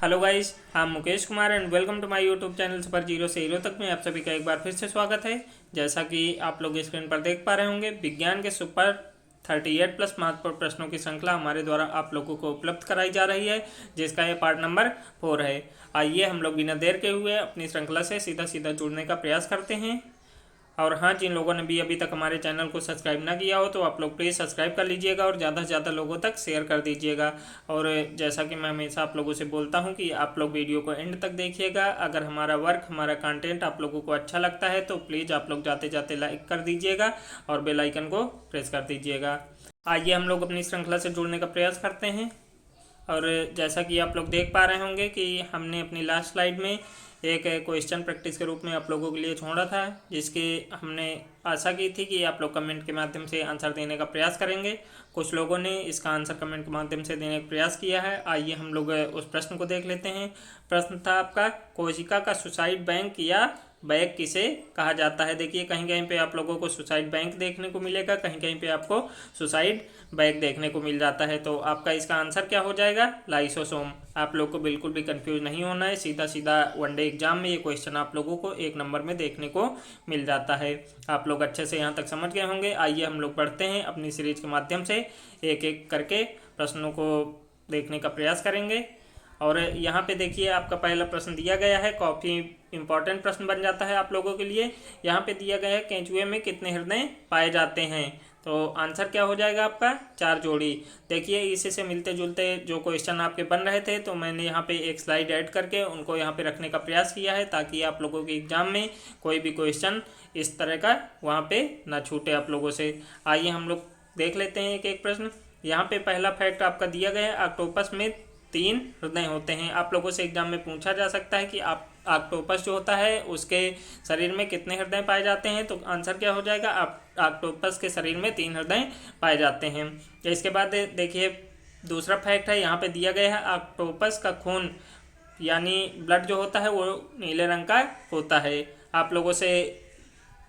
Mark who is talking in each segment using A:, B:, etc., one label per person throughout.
A: Hello guys, हम Mukesh Kumar and welcome to my YouTube channel super zero से hero तक में आप सभी का एक बार फिर से स्वागत है। जैसा कि आप लोग स्क्रीन पर देख पा रहे होंगे, विज्ञान के सुपर 38 प्लस महत्वपूर्ण प्रश्नों की श्रृंखला हमारे द्वारा आप लोगों को उपलब्ध कराई जा रही है, जिसका ये पार्ट नंबर 4 है। आइए हम लोग बिना देर के हुए अपनी श्रृंखला से सीधा सीधा जुड़ने का प्रयास करते हैं। और हाँ, जिन लोगों ने भी अभी तक हमारे चैनल को सब्सक्राइब ना किया हो तो आप लोग प्लीज़ सब्सक्राइब कर लीजिएगा और ज़्यादा से ज़्यादा लोगों तक शेयर कर दीजिएगा। और जैसा कि मैं हमेशा आप लोगों से बोलता हूँ कि आप लोग वीडियो को एंड तक देखिएगा। अगर हमारा वर्क, हमारा कंटेंट आप लोगों को अच्छा लगता है तो प्लीज़ आप लोग जाते जाते लाइक कर दीजिएगा और बेल आइकन को प्रेस कर दीजिएगा। आइए हम लोग अपनी श्रृंखला से जुड़ने का प्रयास करते हैं। और जैसा कि आप लोग देख पा रहे होंगे कि हमने अपनी लास्ट स्लाइड में एक क्वेश्चन प्रैक्टिस के रूप में आप लोगों के लिए छोड़ा था, जिसकी हमने आशा की थी कि आप लोग कमेंट के माध्यम से आंसर देने का प्रयास करेंगे। कुछ लोगों ने इसका आंसर कमेंट के माध्यम से देने का प्रयास किया है। आइए हम लोग उस प्रश्न को देख लेते हैं। प्रश्न था आपका, कोशिका का सुसाइड बैंक या बैग किसे कहा जाता है। देखिए, कहीं कहीं पे आप लोगों को सुसाइड बैंक देखने को मिलेगा, कहीं कहीं पे आपको सुसाइड बैग देखने को मिल जाता है। तो आपका इसका आंसर क्या हो जाएगा? लाइसोसोम। आप लोग को बिल्कुल भी कंफ्यूज नहीं होना है, सीधा सीधा वनडे एग्जाम में ये क्वेश्चन आप लोगों को 1 नंबर में देखने को मिल जाता है। आप लोग अच्छे से यहाँ तक समझ गए होंगे। आइए हम लोग बढ़ते हैं, अपनी सीरीज के माध्यम से एक एक करके प्रश्नों को देखने का प्रयास करेंगे। और यहाँ पे देखिए, आपका पहला प्रश्न दिया गया है, काफ़ी इंपॉर्टेंट प्रश्न बन जाता है आप लोगों के लिए। यहाँ पे दिया गया है, केंचुए में कितने हृदय पाए जाते हैं। तो आंसर क्या हो जाएगा आपका? 4 जोड़ी। देखिए, इसी से मिलते जुलते जो क्वेश्चन आपके बन रहे थे, तो मैंने यहाँ पे एक स्लाइड ऐड करके उनको यहाँ पे रखने का प्रयास किया है, ताकि आप लोगों के एग्जाम में कोई भी क्वेश्चन इस तरह का वहाँ पे ना छूटे आप लोगों से। आइए हम लोग देख लेते हैं एक एक प्रश्न। यहाँ पे पहला फैक्ट आपका दिया गया है, ऑक्टोपस में 3 हृदय होते हैं। आप लोगों से एग्जाम में पूछा जा सकता है कि आप ऑक्टोपस जो होता है उसके शरीर में कितने हृदय पाए जाते हैं। तो आंसर क्या हो जाएगा? ऑक्टोपस के शरीर में 3 हृदय पाए जाते हैं। इसके बाद देखिए, दूसरा फैक्ट है, यहाँ पे दिया गया है, ऑक्टोपस का खून यानी ब्लड जो होता है वो नीले रंग का होता है। आप लोगों से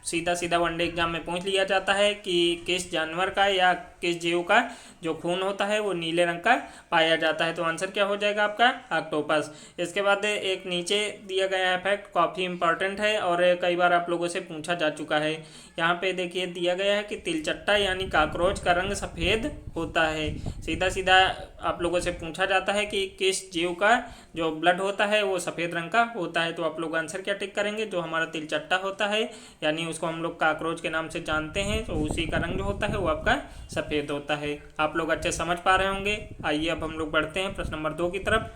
A: सीधा सीधा वनडे एग्जाम में पूछ लिया जाता है कि किस जानवर का या किस जीव का जो खून होता है वो नीले रंग का पाया जाता है। तो आंसर क्या हो जाएगा आपका? ऑक्टोपस। इसके बाद एक नीचे दिया गया है फैक्ट, काफ़ी इंपॉर्टेंट है और कई बार आप लोगों से पूछा जा चुका है। यहाँ पे देखिए दिया गया है कि तिलचट्टा यानी काकरोच का रंग सफ़ेद होता है। सीधा सीधा आप लोगों से पूछा जाता है कि किस जीव का जो ब्लड होता है वो सफ़ेद रंग का होता है। तो आप लोग आंसर क्या टिक करेंगे? जो हमारा तिलचट्टा होता है, यानी उसको हम लोग काकरोच के नाम से जानते हैं, तो उसी का रंग जो होता है वो आपका सफ़ेद होता है। आप लोग अच्छे समझ पा रहे होंगे। आइए अब हम लोग बढ़ते हैं प्रश्न नंबर 2 की तरफ।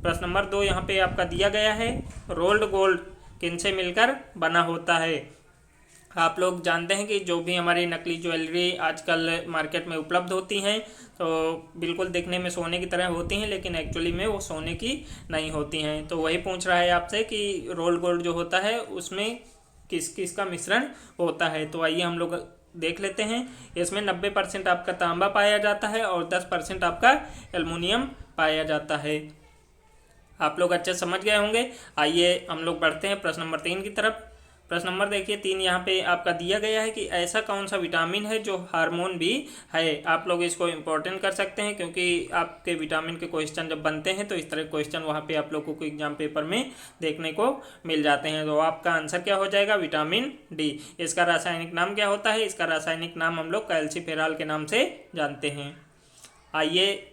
A: प्रश्न नंबर 2 यहाँ पे आपका दिया गया है, रोल्ड गोल्ड किनसे मिलकर बना होता है। आप लोग जानते हैं कि जो भी हमारी नकली ज्वेलरी आजकल मार्केट में उपलब्ध होती हैं, तो बिल्कुल दिखने में सोने की तरह होती हैं, लेकिन एक्चुअली में वो सोने की नहीं होती हैं। तो वही पूछ रहा है आपसे कि रोल्ड गोल्ड जो होता है उसमें किस किस का मिश्रण होता है। तो आइए हम लोग देख लेते हैं। इसमें 90% आपका तांबा पाया जाता है और 10% आपका एल्युमिनियम पाया जाता है। आप लोग अच्छे समझ गए होंगे। आइए हम लोग बढ़ते हैं प्रश्न नंबर 3 की तरफ। प्रश्न नंबर देखिए 3 यहाँ पे आपका दिया गया है कि ऐसा कौन सा विटामिन है जो हार्मोन भी है। आप लोग इसको इम्पोर्टेंट कर सकते हैं, क्योंकि आपके विटामिन के क्वेश्चन जब बनते हैं तो इस तरह क्वेश्चन वहाँ पे आप लोगों को एग्जाम पेपर में देखने को मिल जाते हैं। तो आपका आंसर क्या हो जाएगा? Vitamin D. इसका रासायनिक नाम क्या होता है? इसका रासायनिक नाम हम लोग कैल्सीफेरॉल के नाम से जानते हैं। आइए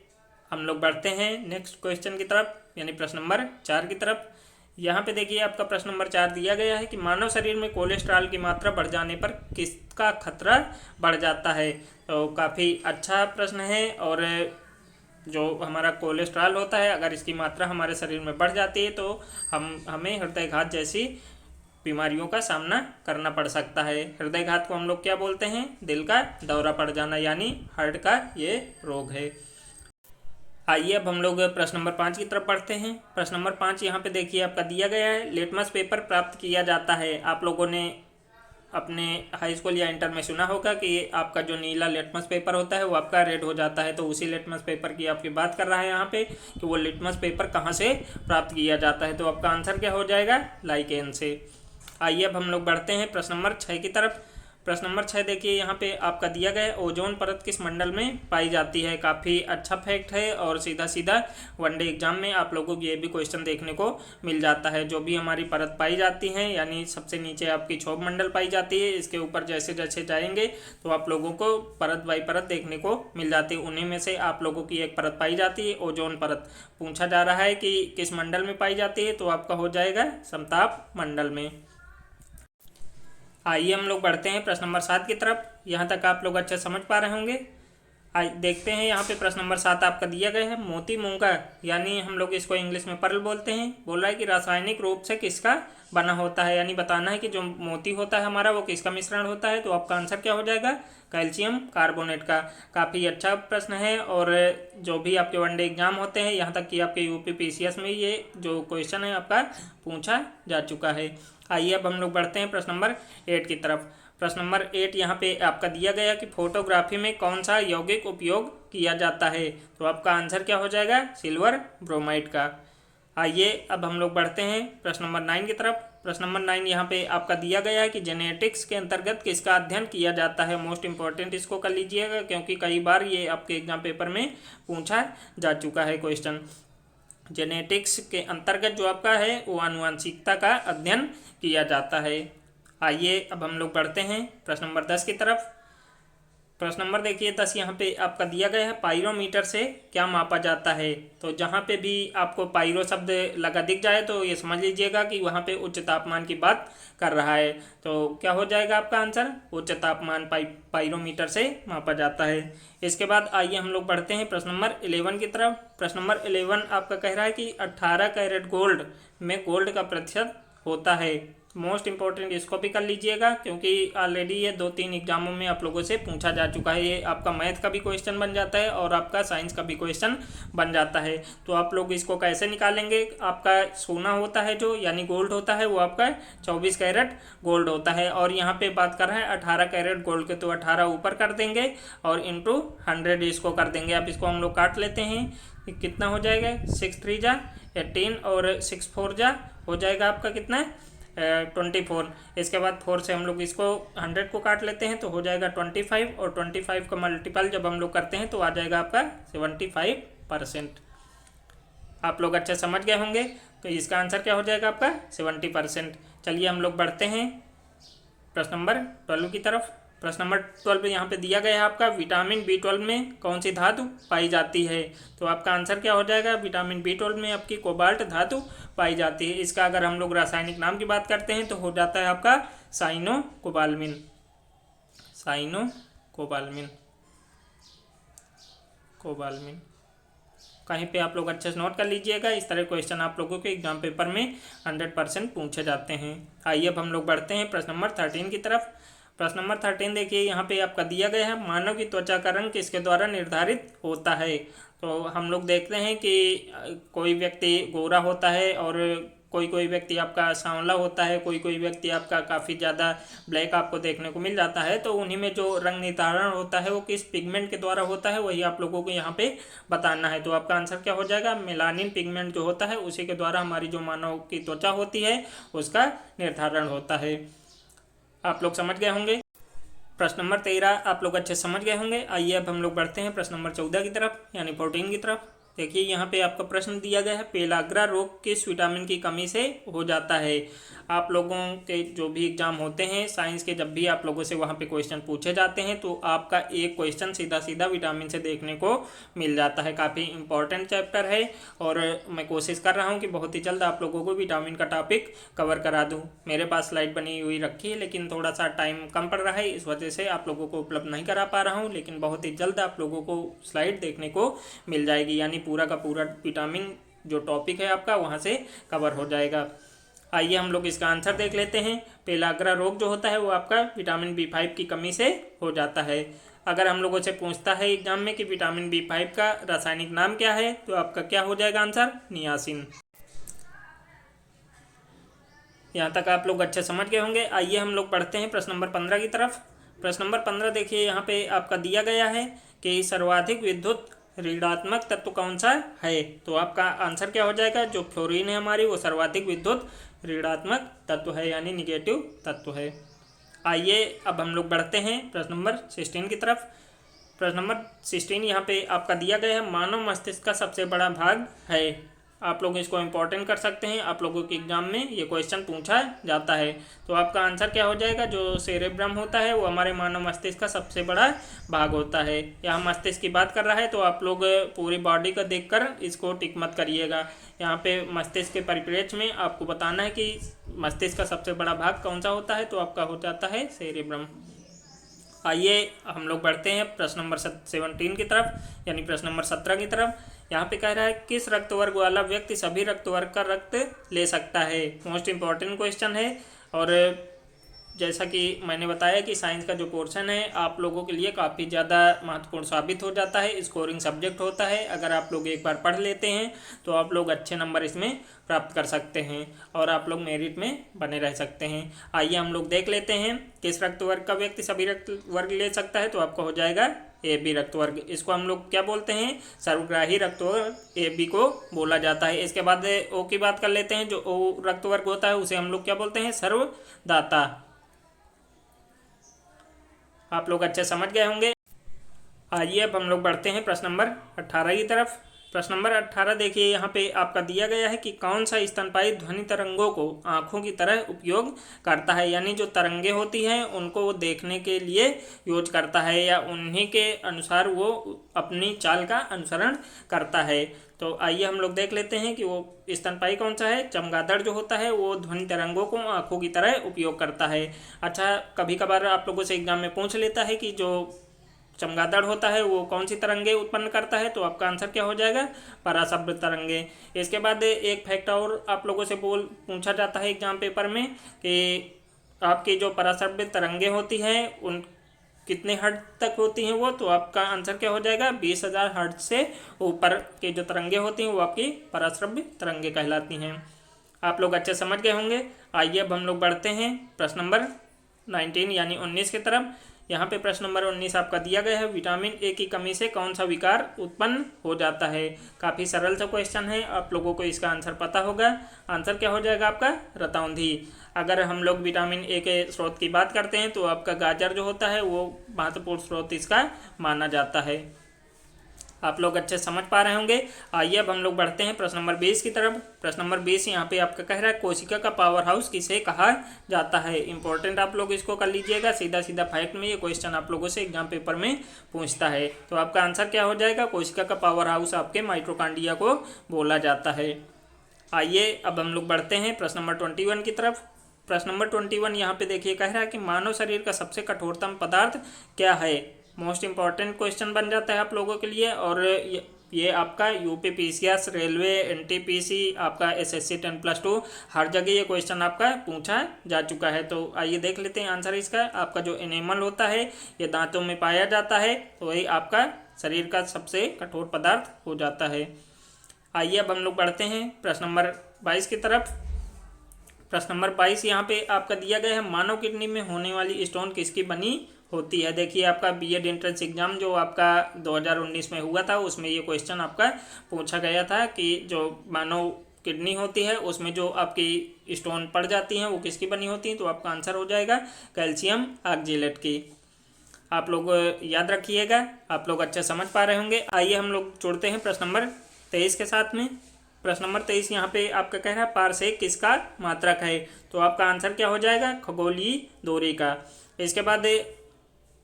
A: हम लोग बढ़ते हैं नेक्स्ट क्वेश्चन की तरफ, यानी प्रश्न नंबर 4 की तरफ। यहाँ पे देखिए, आपका प्रश्न नंबर 4 दिया गया है कि मानव शरीर में कोलेस्ट्रॉल की मात्रा बढ़ जाने पर किसका खतरा बढ़ जाता है। तो काफ़ी अच्छा प्रश्न है। और जो हमारा कोलेस्ट्रॉल होता है, अगर इसकी मात्रा हमारे शरीर में बढ़ जाती है तो हमें हृदयघात जैसी बीमारियों का सामना करना पड़ सकता है। हृदयघात को हम लोग क्या बोलते हैं? दिल का दौरा पड़ जाना, यानी हार्ट का ये रोग है। आइए अब हम लोग प्रश्न नंबर 5 की तरफ बढ़ते हैं। प्रश्न नंबर 5 यहाँ पे देखिए आपका दिया गया है, लिटमस पेपर प्राप्त किया जाता है। आप लोगों ने अपने हाई स्कूल या इंटर में सुना होगा कि आपका जो नीला लिटमस पेपर होता है वो आपका रेड हो जाता है। तो उसी लिटमस पेपर की आपकी बात कर रहा है यहाँ पे कि वो लिटमस पेपर कहाँ से प्राप्त किया जाता है। तो आपका आंसर क्या हो जाएगा? लाइकेन से। आइए अब हम लोग बढ़ते हैं प्रश्न नंबर 6 की तरफ। प्रश्न नंबर 6 देखिए यहाँ पे आपका दिया गया है ओजोन परत किस मंडल में पाई जाती है। काफ़ी अच्छा फैक्ट है और सीधा सीधा वनडे एग्जाम में आप लोगों को ये भी क्वेश्चन देखने को मिल जाता है। जो भी हमारी परत पाई जाती है यानी सबसे नीचे आपकी क्षोभ मंडल पाई जाती है, इसके ऊपर जैसे जैसे जाएंगे तो आप लोगों को परत बाई परत देखने को मिल जाती है। उन्हीं में से आप लोगों की एक परत पाई जाती है ओजोन परत। पूछा जा रहा है कि किस मंडल में पाई जाती है, तो आपका हो जाएगा समताप मंडल में। आइए हम लोग बढ़ते हैं प्रश्न नंबर 7 की तरफ। यहाँ तक आप लोग अच्छे समझ पा रहे होंगे। देखते हैं यहाँ पे प्रश्न नंबर 7 आपका दिया गया है मोती मूंगा, यानी हम लोग इसको इंग्लिश में पर्ल बोलते हैं। बोल रहा है कि रासायनिक रूप से किसका बना होता है, यानी बताना है कि जो मोती होता है हमारा वो किसका मिश्रण होता है। तो आपका आंसर क्या हो जाएगा, कैल्शियम कार्बोनेट का। काफ़ी अच्छा प्रश्न है और जो भी आपके वनडे एग्जाम होते हैं, यहाँ तक कि आपके यूपी पीसीएस में ये जो क्वेश्चन है आपका पूछा जा चुका है। आइए अब हम लोग बढ़ते हैं प्रश्न नंबर 8 की तरफ। प्रश्न नंबर 8 यहाँ पे आपका दिया गया कि फोटोग्राफी में कौन सा यौगिक उपयोग किया जाता है। तो आपका आंसर क्या हो जाएगा, सिल्वर ब्रोमाइड का। आइए अब हम लोग बढ़ते हैं प्रश्न नंबर 9 की तरफ। प्रश्न नंबर 9 यहाँ पे आपका दिया गया है कि जेनेटिक्स के अंतर्गत किसका अध्ययन किया जाता है। मोस्ट इंपॉर्टेंट इसको कर लीजिएगा क्योंकि कई बार ये आपके एग्जाम पेपर में पूछा जा चुका है क्वेश्चन। जेनेटिक्स के अंतर्गत जो आपका है वो आनुवंशिकता का अध्ययन किया जाता है। आइए अब हम लोग बढ़ते हैं प्रश्न नंबर 10 की तरफ। प्रश्न नंबर देखिए 10 यहाँ पे आपका दिया गया है पाइरोमीटर से क्या मापा जाता है। तो जहाँ पे भी आपको पाइरो शब्द लगा दिख जाए तो ये समझ लीजिएगा कि वहाँ पे उच्च तापमान की बात कर रहा है। तो क्या हो जाएगा आपका आंसर, उच्च तापमान पाइरोमीटर से मापा जाता है। इसके बाद आइए हम लोग बढ़ते हैं प्रश्न नंबर 11 की तरफ। प्रश्न नंबर 11 आपका कह रहा है कि 18 कैरेट गोल्ड में गोल्ड का प्रतिशत होता है। मोस्ट इंपॉर्टेंट इसको भी कर लीजिएगा क्योंकि ऑलरेडी ये 2-3 एग्जामों में आप लोगों से पूछा जा चुका है। ये आपका मैथ का भी क्वेश्चन बन जाता है और आपका साइंस का भी क्वेश्चन बन जाता है। तो आप लोग इसको कैसे निकालेंगे, आपका सोना होता है जो यानी गोल्ड होता है वो आपका 24 कैरेट गोल्ड होता है और यहाँ पे बात कर रहे हैं 18 कैरेट गोल्ड के, तो 18 ऊपर कर देंगे और इंटू 100 इसको कर देंगे। अब इसको हम लोग काट लेते हैं, कितना हो जाएगा, 6 3 जा 18 और 6 4 जा हो जाएगा आपका कितना 24। इसके बाद 4 से हम लोग इसको 100 को काट लेते हैं तो हो जाएगा 25 और 25 का मल्टीपल जब हम लोग करते हैं तो आ जाएगा आपका 75%। आप लोग अच्छा समझ गए होंगे। तो इसका आंसर क्या हो जाएगा आपका 70%। चलिए हम लोग बढ़ते हैं प्रश्न नंबर 12 की तरफ। प्रश्न नंबर 12 यहाँ पे दिया गया है आपका विटामिन B12 में कौन सी धातु पाई जाती है। तो आपका आंसर क्या हो जाएगा, विटामिन B12 में आपकी कोबाल्ट धातु पाई जाती है। इसका अगर हम लोग रासायनिक नाम की बात करते हैं तो हो जाता है आपका साइनोकोबाल्मिन। कोबाल्मिन कहीं पे आप लोग अच्छे से नोट कर लीजिएगा। इस तरह क्वेश्चन आप लोगों के एग्जाम पेपर में 100% पूछे जाते हैं। आइए अब हम लोग बढ़ते हैं प्रश्न नंबर 13 की तरफ। प्रश्न नंबर 13 देखिए यहाँ पे आपका दिया गया है मानव की त्वचा का रंग किसके द्वारा निर्धारित होता है। तो हम लोग देखते हैं कि कोई व्यक्ति गोरा होता है और कोई व्यक्ति आपका सांवला होता है, कोई व्यक्ति आपका काफ़ी ज़्यादा ब्लैक आपको देखने को मिल जाता है। तो उन्हीं में जो रंग निर्धारण होता है वो किस पिगमेंट के द्वारा होता है वही आप लोगों को यहाँ पे बताना है। तो आपका आंसर क्या हो जाएगा, मेलानिन पिगमेंट जो होता है उसी के द्वारा हमारी जो मानव की त्वचा होती है उसका निर्धारण होता है। आप लोग समझ गए होंगे। प्रश्न नंबर 13 आप लोग अच्छे समझ गए होंगे। आइए अब हम लोग बढ़ते हैं प्रश्न नंबर 14 की तरफ यानी 14 की तरफ। देखिए यहाँ पे आपका प्रश्न दिया गया है पेलाग्रा रोग किस विटामिन की कमी से हो जाता है। आप लोगों के जो भी एग्जाम होते हैं साइंस के, जब भी आप लोगों से वहाँ पे क्वेश्चन पूछे जाते हैं तो आपका एक क्वेश्चन सीधा सीधा विटामिन से देखने को मिल जाता है। काफ़ी इंपॉर्टेंट चैप्टर है और मैं कोशिश कर रहा हूँ कि बहुत ही जल्द आप लोगों को विटामिन का टॉपिक कवर करा दूँ। मेरे पास स्लाइड बनी हुई रखी है लेकिन थोड़ा सा टाइम कम पड़ रहा है, इस वजह से आप लोगों को उपलब्ध नहीं करा पा रहा हूँ। लेकिन बहुत ही जल्द आप लोगों को स्लाइड देखने को मिल जाएगी, यानी पूरा का पूरा विटामिन जो टॉपिक है आपका वहाँ से कवर हो जाएगा। आइए हम लोग इसका आंसर देख लेते हैं। पेलाग्रा रोग जो होता है वो आपका विटामिन B5 की कमी से हो जाता है। अगर हम लोगों से पूछता है एग्जाम में कि विटामिन B5 का रासायनिक नाम क्या है तो आपका क्या हो जाएगा आंसर, नियासिन। यहाँ तक आप लोग अच्छे समझ गए होंगे। आइए हम लोग पढ़ते हैं प्रश्न नंबर 15 की तरफ। प्रश्न नंबर 15 देखिए यहाँ पे आपका दिया गया है कि सर्वाधिक विद्युत ऋणात्मक तत्व कौन सा है। तो आपका आंसर क्या हो जाएगा, जो फ्लोरीन है हमारी वो सर्वाधिक विद्युत ऋणात्मक तत्व है यानी निगेटिव तत्व है। आइए अब हम लोग बढ़ते हैं प्रश्न नंबर 16 की तरफ। प्रश्न नंबर 16 यहाँ पे आपका दिया गया है, मानव मस्तिष्क का सबसे बड़ा भाग है। आप लोग इसको इम्पोर्टेंट कर सकते हैं, आप लोगों के एग्जाम में ये क्वेश्चन पूछा जाता है। तो आपका आंसर क्या हो जाएगा, जो सेरेब्रम होता है वो हमारे मानव मस्तिष्क का सबसे बड़ा भाग होता है। यहाँ मस्तिष्क की बात कर रहा है, तो आप लोग पूरी बॉडी को देखकर इसको टिक मत करिएगा। यहाँ पे मस्तिष्क के परिप्रेक्ष्य में आपको बताना है कि मस्तिष्क का सबसे बड़ा भाग कौन सा होता है, तो आपका हो जाता है सेरेब्रम। आइए हम लोग बढ़ते हैं प्रश्न नंबर 17 की तरफ, यानी प्रश्न नंबर 17 की तरफ। यहाँ पे कह रहा है, किस रक्त वर्ग वाला व्यक्ति सभी रक्त वर्ग का रक्त ले सकता है। मोस्ट इंपॉर्टेंट क्वेश्चन है, और जैसा कि मैंने बताया कि साइंस का जो पोर्शन है आप लोगों के लिए काफ़ी ज़्यादा महत्वपूर्ण साबित हो जाता है, स्कोरिंग सब्जेक्ट होता है। अगर आप लोग एक बार पढ़ लेते हैं तो आप लोग अच्छे नंबर इसमें प्राप्त कर सकते हैं और आप लोग मेरिट में बने रह सकते हैं। आइए हम लोग देख लेते हैं, किस रक्त वर्ग का व्यक्ति सभी रक्त वर्ग ले सकता है, तो आपका हो जाएगा ए बी रक्त वर्ग। इसको हम लोग क्या बोलते हैं, सर्वग्राही रक्त वर्ग ए बी को बोला जाता है। इसके बाद ओ की बात कर लेते हैं, जो ओ रक्त वर्ग होता है उसे हम लोग क्या बोलते हैं, सर्वदाता। आप लोग अच्छे समझ गए होंगे। आइए अब हम लोग बढ़ते हैं प्रश्न नंबर 18 की तरफ। प्रश्न नंबर 18 देखिए, यहाँ पे आपका दिया गया है कि कौन सा स्तनपायी ध्वनि तरंगों को आँखों की तरह उपयोग करता है, यानी जो तरंगे होती हैं उनको वो देखने के लिए यूज करता है, या उन्हीं के अनुसार वो अपनी चाल का अनुसरण करता है। तो आइए हम लोग देख लेते हैं कि वो स्तनपायी कौन सा है। चमगादड़ जो होता है वो ध्वनि तरंगों को आँखों की तरह उपयोग करता है। अच्छा, कभी कभार आप लोगों से एग्जाम में पूछ लेता है कि जो चमगादड़ होता है वो कौन सी तरंगे उत्पन्न करता है, तो आपका आंसर क्या हो जाएगा, पराशब्द तरंगे। इसके बाद एक फैक्ट और आप लोगों से पूछा जाता है एग्जाम पेपर में कि आपकी जो पराशब्द तरंगे होती हैं उन कितने हर्ट्ज तक होती हैं वो, तो आपका आंसर क्या हो जाएगा, 20,000 हर्ट्ज से ऊपर के जो तरंगे होती हैं वो आपकी पराश्रव्य तरंगे कहलाती हैं। आप लोग अच्छे समझ गए होंगे। आइए अब हम लोग बढ़ते हैं प्रश्न नंबर 19 यानी 19 की तरफ। यहाँ पे प्रश्न नंबर 19 आपका दिया गया है, विटामिन ए की कमी से कौन सा विकार उत्पन्न हो जाता है। काफ़ी सरल सा क्वेश्चन है, आप लोगों को इसका आंसर पता होगा। आंसर क्या हो जाएगा आपका, रतौंधी। अगर हम लोग विटामिन ए के स्रोत की बात करते हैं तो आपका गाजर जो होता है वो महत्वपूर्ण स्रोत इसका माना जाता है। आप लोग अच्छे समझ पा रहे होंगे। आइए अब हम लोग बढ़ते हैं प्रश्न नंबर 20 की तरफ। प्रश्न नंबर 20 यहाँ पे आपका कह रहा है, कोशिका का पावर हाउस किसे कहा जाता है। इंपॉर्टेंट आप लोग इसको कर लीजिएगा, सीधा सीधा फैक्ट में ये क्वेश्चन आप लोगों से एग्जाम पेपर में पूछता है। तो आपका आंसर क्या हो जाएगा, कोशिका का पावर हाउस आपके माइटोकॉन्ड्रिया को बोला जाता है। आइए अब हम लोग बढ़ते हैं प्रश्न नंबर 21 की तरफ। प्रश्न नंबर 21 यहाँ पे देखिए कह रहा है कि मानव शरीर का सबसे कठोरतम पदार्थ क्या है। मोस्ट इंपॉर्टेंट क्वेश्चन बन जाता है आप लोगों के लिए, और ये आपका यूपीपीसीएस, रेलवे, एनटीपीसी, आपका एसएससी 10+2 हर जगह ये क्वेश्चन आपका पूछा जा चुका है। तो आइए देख लेते हैं आंसर इसका। आपका जो एनिमल होता है ये दांतों में पाया जाता है, तो वही आपका शरीर का सबसे कठोर पदार्थ हो जाता है। आइए अब हम लोग बढ़ते हैं प्रश्न नंबर 22 की तरफ। प्रश्न नंबर 22 यहाँ पे आपका दिया गया है, मानव किडनी में होने वाली स्टोन किसकी बनी होती है। देखिए आपका बीएड एंट्रेंस एग्जाम जो आपका 2019 में हुआ था उसमें ये क्वेश्चन आपका पूछा गया था कि जो मानव किडनी होती है उसमें जो आपकी स्टोन पड़ जाती हैं वो किसकी बनी होती हैं, तो आपका आंसर हो जाएगा कैल्शियम ऑक्जेलेट की। आप लोग याद रखिएगा, आप लोग अच्छा समझ पा रहे होंगे। आइए हम लोग जोड़ते हैं प्रश्न नंबर 23 के साथ में। प्रश्न नंबर 23 यहाँ पे आपका कह रहा है, पारसेक किसका मात्रक है, तो आपका आंसर क्या हो जाएगा, खगोलीय दूरी का। इसके बाद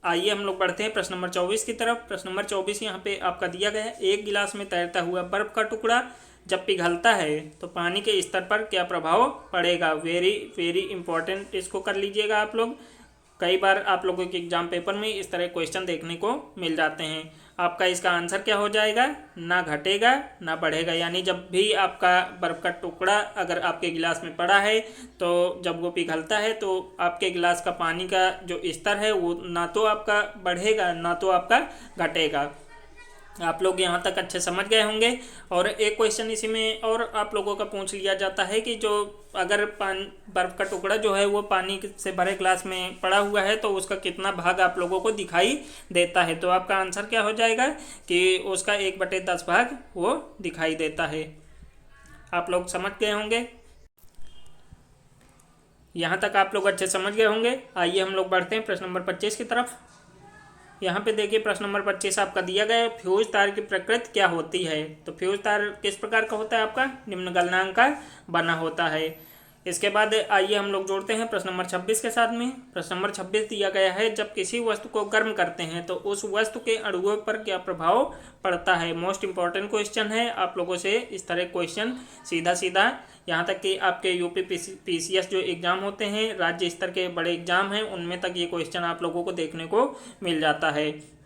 A: आइए हम लोग बढ़ते हैं प्रश्न नंबर 24 की तरफ। प्रश्न नंबर 24 यहाँ पे आपका दिया गया है, एक गिलास में तैरता हुआ बर्फ का टुकड़ा जब पिघलता है तो पानी के स्तर पर क्या प्रभाव पड़ेगा। वेरी वेरी इंपॉर्टेंट, इसको कर लीजिएगा आप लोग। कई बार आप लोगों के एग्जाम पेपर में इस तरह क्वेश्चन देखने को मिल जाते हैं। आपका इसका आंसर क्या हो जाएगा, ना घटेगा ना बढ़ेगा। यानी जब भी आपका बर्फ़ का टुकड़ा अगर आपके गिलास में पड़ा है तो जब वो पिघलता है तो आपके गिलास का पानी का जो स्तर है वो ना तो आपका बढ़ेगा ना तो आपका घटेगा। आप लोग यहाँ तक अच्छे समझ गए होंगे। और एक क्वेश्चन इसी में और आप लोगों का पूछ लिया जाता है कि जो अगर बर्फ़ का टुकड़ा जो है वो पानी से भरे ग्लास में पड़ा हुआ है तो उसका कितना भाग आप लोगों को दिखाई देता है, तो आपका आंसर क्या हो जाएगा कि उसका 1/10 भाग वो दिखाई देता है। आप लोग समझ गए होंगे। यहाँ तक आप लोग अच्छे समझ गए होंगे। आइए हम लोग बढ़ते हैं प्रश्न नंबर 25 की तरफ। यहाँ पे देखिए प्रश्न नंबर 25 आपका दिया गया है, फ्यूज तार की प्रकृति क्या होती है। तो फ्यूज तार किस प्रकार का होता है, आपका निम्न गलनांक का बना होता है। इसके बाद आइए हम लोग जोड़ते हैं प्रश्न नंबर 26 के साथ में। प्रश्न नंबर 26 दिया गया है, जब किसी वस्तु को गर्म करते हैं तो उस वस्तु के अणुओं पर क्या प्रभाव पड़ता है। मोस्ट इंपॉर्टेंट क्वेश्चन है, आप लोगों से इस तरह क्वेश्चन सीधा सीधा यहाँ तक कि आपके यूपी पीसीएस जो एग्ज़ाम होते हैं, राज्य स्तर के बड़े एग्जाम हैं, उनमें तक ये क्वेश्चन आप लोगों को देखने को मिल जाता है।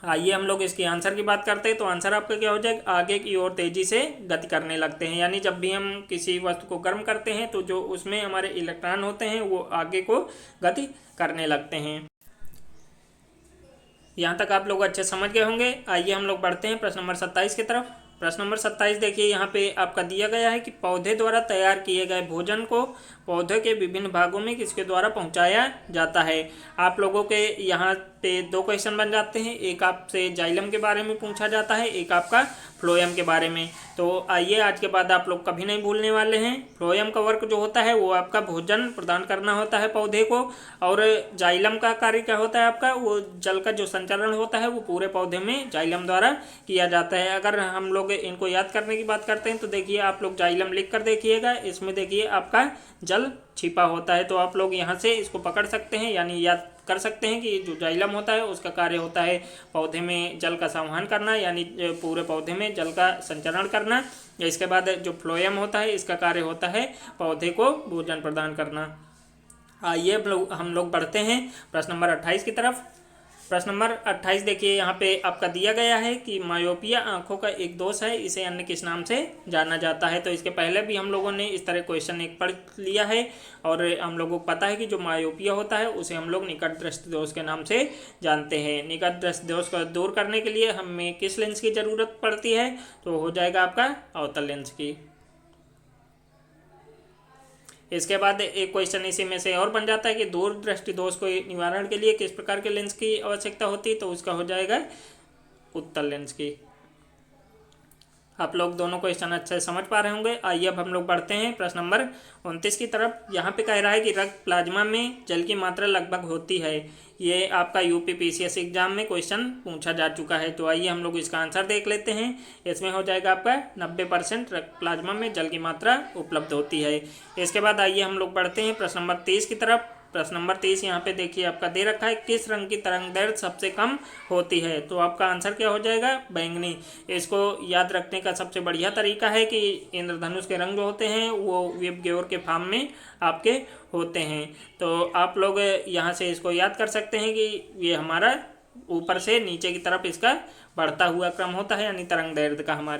A: आइए हम लोग इसके आंसर की बात करते हैं। तो आंसर आपका क्या हो जाएगा, आगे की ओर तेजी से गति करने लगते हैं। यानी जब भी हम किसी वस्तु को गर्म करते हैं तो जो उसमें हमारे इलेक्ट्रॉन होते हैं वो आगे को गति करने लगते हैं। यहाँ तक आप लोग अच्छे समझ गए होंगे। आइए हम लोग बढ़ते हैं प्रश्न नंबर 27 की तरफ। प्रश्न नंबर 27 देखिए, यहाँ पे आपका दिया गया है कि पौधे द्वारा तैयार किए गए भोजन को पौधे के विभिन्न भागों में किसके द्वारा पहुँचाया जाता है। आप लोगों के यहाँ पे दो क्वेश्चन बन जाते हैं, एक आपसे जाइलम के बारे में पूछा जाता है, एक आपका फ्लोएम के बारे में। तो आइए आज के बाद आप लोग कभी नहीं भूलने वाले हैं। फ्लोएम का वर्क जो होता है वो आपका भोजन प्रदान करना होता है पौधे को, और जाइलम का कार्य क्या होता है आपका, वो जल का जो संचरण होता है वो पूरे पौधे में जाइलम द्वारा किया जाता है। अगर हम लोग इनको याद करने की बात करते हैं तो देखिए आप लोग जाइलम लिख कर देखिएगा, इसमें देखिए आपका जल छिपा होता है। तो आप लोग यहाँ से इसको पकड़ सकते हैं, यानी याद कर सकते हैं कि जो जाइलम होता है उसका कार्य होता है पौधे में जल का संवहन करना, यानी पूरे पौधे में जल का संचरण करना। इसके बाद जो फ्लोएम होता है इसका कार्य होता है पौधे को भोजन प्रदान करना। आइए हम लोग बढ़ते हैं प्रश्न नंबर 28 की तरफ। प्रश्न नंबर 28 देखिए, यहाँ पे आपका दिया गया है कि मायोपिया आंखों का एक दोष है, इसे अन्य किस नाम से जाना जाता है। तो इसके पहले भी हम लोगों ने इस तरह क्वेश्चन एक पढ़ लिया है, और हम लोगों को पता है कि जो मायोपिया होता है उसे हम लोग निकट दृष्टि दोष के नाम से जानते हैं। निकट दृष्टि दोष को दूर करने के लिए हमें किस लेंस की ज़रूरत पड़ती है, तो हो जाएगा आपका अवतल लेंस की। इसके बाद एक क्वेश्चन इसी में से और बन जाता है कि दूर दृष्टि दोष को निवारण के लिए किस प्रकार के लेंस की आवश्यकता होती है, तो उसका हो जाएगा उत्तल लेंस की। आप लोग दोनों क्वेश्चन अच्छे समझ पा रहे होंगे। आइए अब हम लोग बढ़ते हैं प्रश्न नंबर 29 की तरफ। यहाँ पे कह रहा है कि रक्त प्लाज्मा में जल की मात्रा लगभग होती है। ये आपका यूपी पीसीएस एग्जाम में क्वेश्चन पूछा जा चुका है। तो आइए हम लोग इसका आंसर देख लेते हैं। इसमें हो जाएगा आपका 90% रक्त प्लाज्मा में जल की मात्रा उपलब्ध होती है। इसके बाद आइए हम लोग बढ़ते हैं प्रश्न नंबर 30 की तरफ। प्रश्न नंबर 30 यहाँ पे देखिए आपका दे रखा है, किस रंग की तरंग दैर्घ्य सबसे कम होती है। तो आपका आंसर क्या हो जाएगा, बैंगनी। इसको याद रखने का सबसे बढ़िया तरीका है कि इंद्रधनुष के रंग जो होते हैं वो विब गेवर के फॉर्म में आपके होते हैं। तो आप लोग यहाँ से इसको याद कर सकते हैं कि ये हमारा ऊपर से नीचे की तरफ इसका बढ़ता हुआ क्रम होता है, यानी तरंग दैर्घ्य का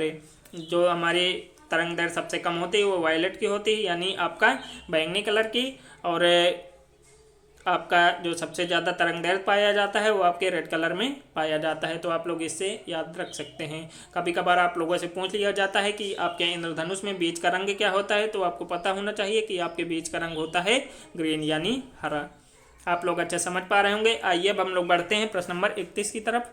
A: जो हमारे तरंग दैर्घ्य सबसे कम होती है वो वायलेट की होती है, यानी आपका बैंगनी कलर की। और आपका जो सबसे ज़्यादा तरंग दैर्घ्य पाया जाता है वो आपके रेड कलर में पाया जाता है। तो आप लोग इससे याद रख सकते हैं। कभी कभार आप लोगों से पूछ लिया जाता है कि आपके इंद्रधनुष में बीज का रंग क्या होता है, तो आपको पता होना चाहिए कि आपके बीज का रंग होता है ग्रीन, यानी हरा। आप लोग अच्छा समझ पा रहे होंगे। आइए अब हम लोग बढ़ते हैं प्रश्न नंबर 31 की तरफ।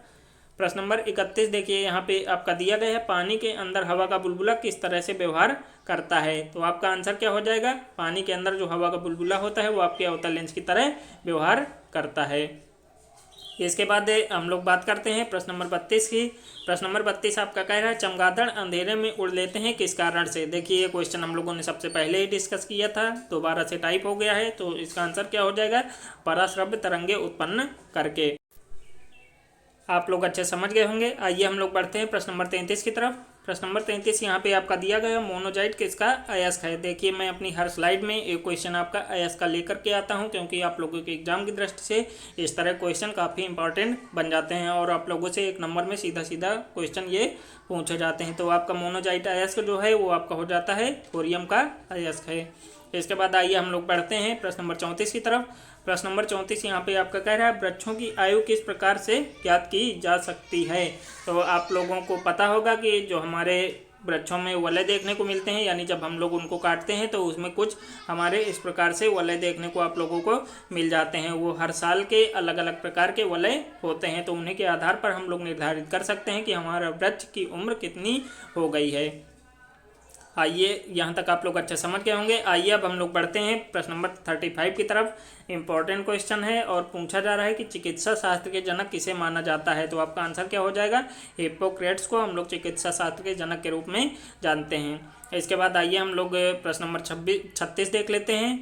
A: प्रश्न नंबर 31 देखिए, यहाँ पे आपका दिया गया है, पानी के अंदर हवा का बुलबुला किस तरह से व्यवहार करता है। तो आपका आंसर क्या हो जाएगा, पानी के अंदर जो हवा का बुलबुला होता है वो आपके अवतल लेंस की तरह व्यवहार करता है। इसके बाद हम लोग बात करते हैं प्रश्न नंबर 32 की। प्रश्न नंबर 32 आपका कह रहा है, चमगादड़ अंधेरे में उड़ लेते हैं किस कारण से। देखिए ये क्वेश्चन हम लोगों ने सबसे पहले ही डिस्कस किया था, दोबारा से टाइप हो गया है। तो इसका आंसर क्या हो जाएगा, पराश्रव्य तरंगे उत्पन्न करके। आप लोग अच्छे समझ गए होंगे। आइए हम लोग बढ़ते हैं प्रश्न नंबर 33 की तरफ। प्रश्न नंबर 33 यहाँ पे आपका दिया गया मोनोजाइट किसका अयस्क है। देखिए मैं अपनी हर स्लाइड में एक क्वेश्चन आपका अयस्क का लेकर के आता हूँ, क्योंकि आप लोगों के एग्जाम की दृष्टि से इस तरह क्वेश्चन काफ़ी इंपॉर्टेंट बन जाते हैं, और आप लोगों से एक नंबर में सीधा सीधा क्वेश्चन ये पूछे जाते हैं। तो आपका मोनोजाइट अयस्क जो है वो आपका हो जाता है थोरियम का अयस्क है। इसके बाद आइए हम लोग बढ़ते हैं प्रश्न नंबर 34 की तरफ। प्रश्न नंबर 34 यहाँ पे आपका कह रहा है, वृक्षों की आयु किस प्रकार से ज्ञात की जा सकती है। तो आप लोगों को पता होगा कि जो हमारे वृक्षों में वलय देखने को मिलते हैं, यानी जब हम लोग उनको काटते हैं तो उसमें कुछ हमारे इस प्रकार से वलय देखने को आप लोगों को मिल जाते हैं। वो हर साल के अलग अलग प्रकार के वलय होते हैं, तो उन्हीं के आधार पर हम लोग निर्धारित कर सकते हैं कि हमारा वृक्ष की उम्र कितनी हो गई है। आइए यहाँ तक आप लोग अच्छा समझ गए होंगे। आइए अब हम लोग बढ़ते हैं प्रश्न नंबर 35 की तरफ। इंपॉर्टेंट क्वेश्चन है और पूछा जा रहा है कि चिकित्सा शास्त्र के जनक किसे माना जाता है। तो आपका आंसर क्या हो जाएगा, हिप्पोक्रेट्स को हम लोग चिकित्सा शास्त्र के जनक के रूप में जानते हैं। इसके बाद आइए हम लोग प्रश्न नंबर 36 देख लेते हैं।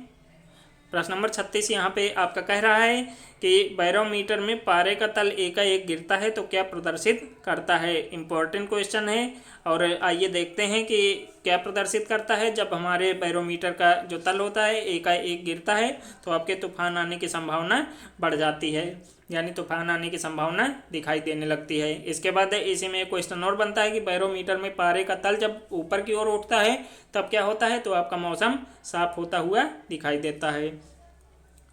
A: प्रश्न नंबर 36 यहाँ पे आपका कह रहा है कि बैरोमीटर में पारे का तल एकाएक गिरता है तो क्या प्रदर्शित करता है। इम्पोर्टेंट क्वेश्चन है और आइए देखते हैं कि क्या प्रदर्शित करता है। जब हमारे बैरोमीटर का जो तल होता है एकाएक गिरता है तो आपके तूफान आने की संभावना बढ़ जाती है, यानी तूफान आने की संभावना दिखाई देने लगती है। इसके बाद इसी में एक क्वेश्चन और बनता है कि बैरोमीटर में पारे का तल जब ऊपर की ओर उठता है तब क्या होता है, तो आपका मौसम साफ होता हुआ दिखाई देता है।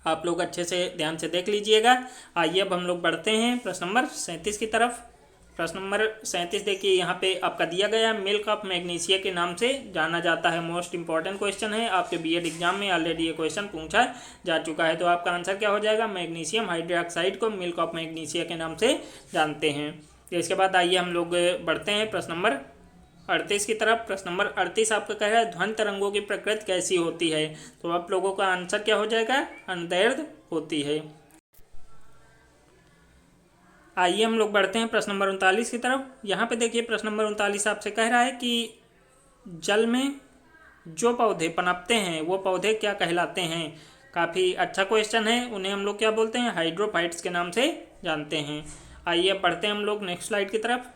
A: आप लोग अच्छे से ध्यान से देख लीजिएगा। आइए अब हम लोग बढ़ते हैं प्रश्न नंबर 37 की तरफ। प्रश्न नंबर 37 देखिए यहाँ पे आपका दिया गया मिल्क ऑफ मैग्नीशिया के नाम से जाना जाता है। मोस्ट इंपॉर्टेंट क्वेश्चन है, आपके बीएड एग्जाम में ऑलरेडी ये क्वेश्चन पूछा जा चुका है। तो आपका आंसर क्या हो जाएगा, मैग्नीशियम हाइड्रोक्साइड को मिल्क ऑफ मैग्नीशिया के नाम से जानते हैं। इसके बाद आइए हम लोग बढ़ते हैं प्रश्न नंबर 38 की तरफ। प्रश्न नंबर 38 आपका कह रहा है ध्वनि तरंगों की प्रकृति कैसी होती है। तो आप लोगों का आंसर क्या हो जाएगा, अनदैर्ध्य होती है। आइए हम लोग बढ़ते हैं प्रश्न नंबर 39 की तरफ। यहाँ पे देखिए प्रश्न नंबर 39 आपसे कह रहा है कि जल में जो पौधे पनपते हैं वो पौधे क्या कहलाते हैं। काफ़ी अच्छा क्वेश्चन है। उन्हें हम लोग क्या बोलते हैं, हाइड्रोफाइट्स के नाम से जानते हैं। आइए बढ़ते हैं हम लोग नेक्स्ट स्लाइड की तरफ।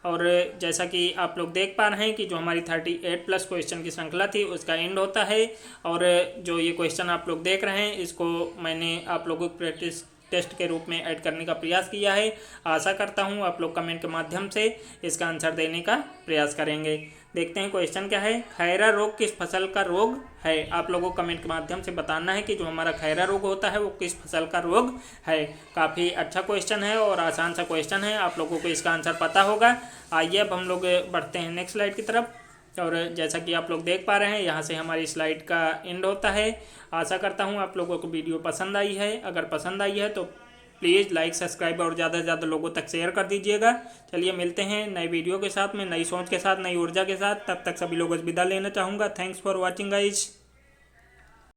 A: और जैसा कि आप लोग देख पा रहे हैं कि जो हमारी 38 प्लस क्वेश्चन की श्रृंखला थी उसका एंड होता है। और जो ये क्वेश्चन आप लोग देख रहे हैं इसको मैंने आप लोगों को प्रैक्टिस टेस्ट के रूप में ऐड करने का प्रयास किया है। आशा करता हूँ आप लोग कमेंट के माध्यम से इसका आंसर देने का प्रयास करेंगे। देखते हैं क्वेश्चन क्या है, खैरा रोग किस फसल का रोग है। आप लोगों को कमेंट के माध्यम से बताना है कि जो हमारा खैरा रोग होता है वो किस फसल का रोग है। काफ़ी अच्छा क्वेश्चन है और आसान सा क्वेश्चन है, आप लोगों को इसका आंसर पता होगा। आइए अब हम लोग बढ़ते हैं नेक्स्ट स्लाइड की तरफ। और जैसा कि आप लोग देख पा रहे हैं यहाँ से हमारी स्लाइड का एंड होता है। आशा करता हूँ आप लोगों को वीडियो पसंद आई है। अगर पसंद आई है तो प्लीज़ लाइक सब्सक्राइब और ज़्यादा से ज़्यादा लोगों तक शेयर कर दीजिएगा। चलिए मिलते हैं नए वीडियो के साथ में, नई सोच के साथ, नई ऊर्जा के साथ। तब तक सभी लोगों से विदा लेना चाहूँगा। Thanks for watching guys.